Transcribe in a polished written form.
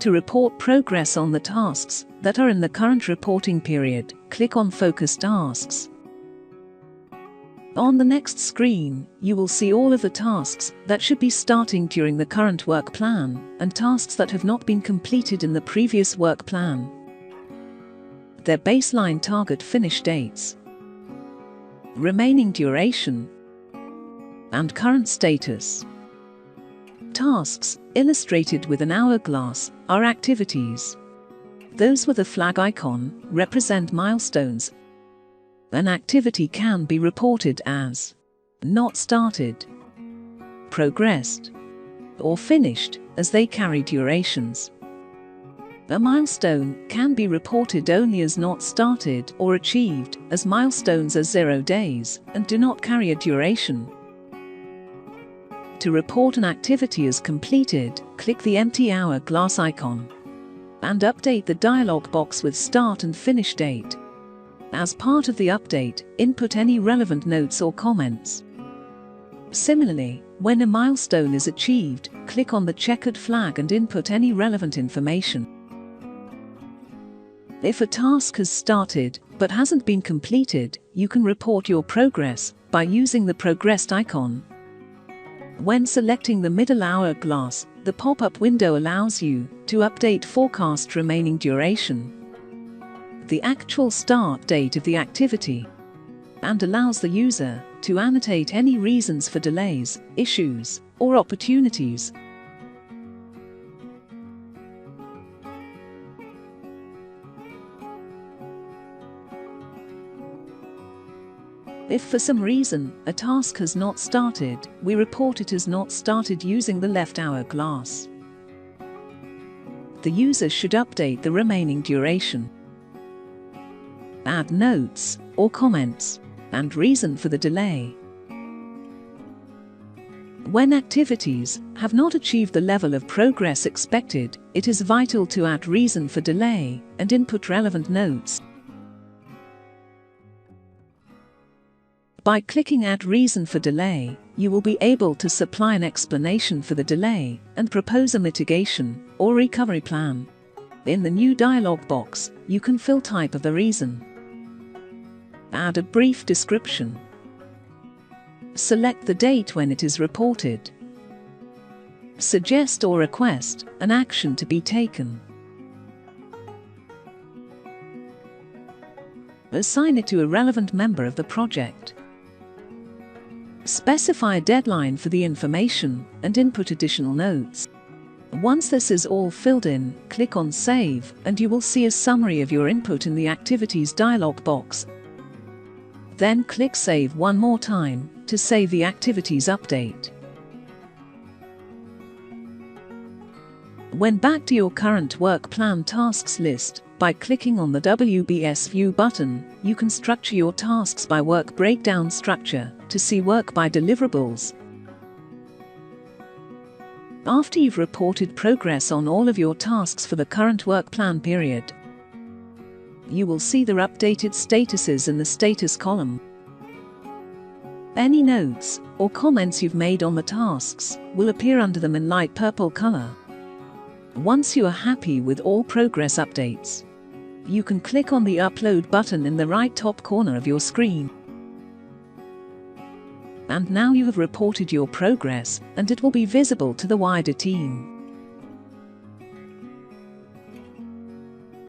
To report progress on the tasks that are in the current reporting period, click on Focus Tasks. On the next screen, you will see all of the tasks that should be starting during the current work plan, and tasks that have not been completed in the previous work plan. Their baseline target finish dates, remaining duration, and current status. Tasks, illustrated with an hourglass, are activities. Those with a flag icon represent milestones. An activity can be reported as not started, progressed, or finished, as they carry durations. A milestone can be reported only as not started or achieved, as milestones are 0 days and do not carry a duration. To report an activity as completed, click the empty hourglass icon and update the dialog box with start and finish date. As part of the update, input any relevant notes or comments. Similarly, when a milestone is achieved, click on the checkered flag and input any relevant information. If a task has started but hasn't been completed, you can report your progress by using the progressed icon. When selecting the middle hourglass, the pop-up window allows you to update forecast remaining duration, the actual start date of the activity, and allows the user to annotate any reasons for delays, issues, or opportunities. If for some reason a task has not started, we report it as not started using the left hourglass. The user should update the remaining duration, add notes or comments, and reason for the delay. When activities have not achieved the level of progress expected, it is vital to add reason for delay and input relevant notes. By clicking Add Reason for Delay, you will be able to supply an explanation for the delay and propose a mitigation or recovery plan. In the new dialog box, you can fill type of the reason, add a brief description, select the date when it is reported, suggest or request an action to be taken, assign it to a relevant member of the project, specify a deadline for the information, and input additional notes. Once this is all filled in, click on Save, and you will see a summary of your input in the Activities dialog box. Then click Save one more time to save the activities update. When back to your current work plan tasks list, by clicking on the WBS View button, you can structure your tasks by work breakdown structure to see work by deliverables. After you've reported progress on all of your tasks for the current work plan period, you will see their updated statuses in the status column. Any notes or comments you've made on the tasks will appear under them in light purple color. Once you are happy with all progress updates, you can click on the Upload button in the right top corner of your screen. And now you have reported your progress, and it will be visible to the wider team.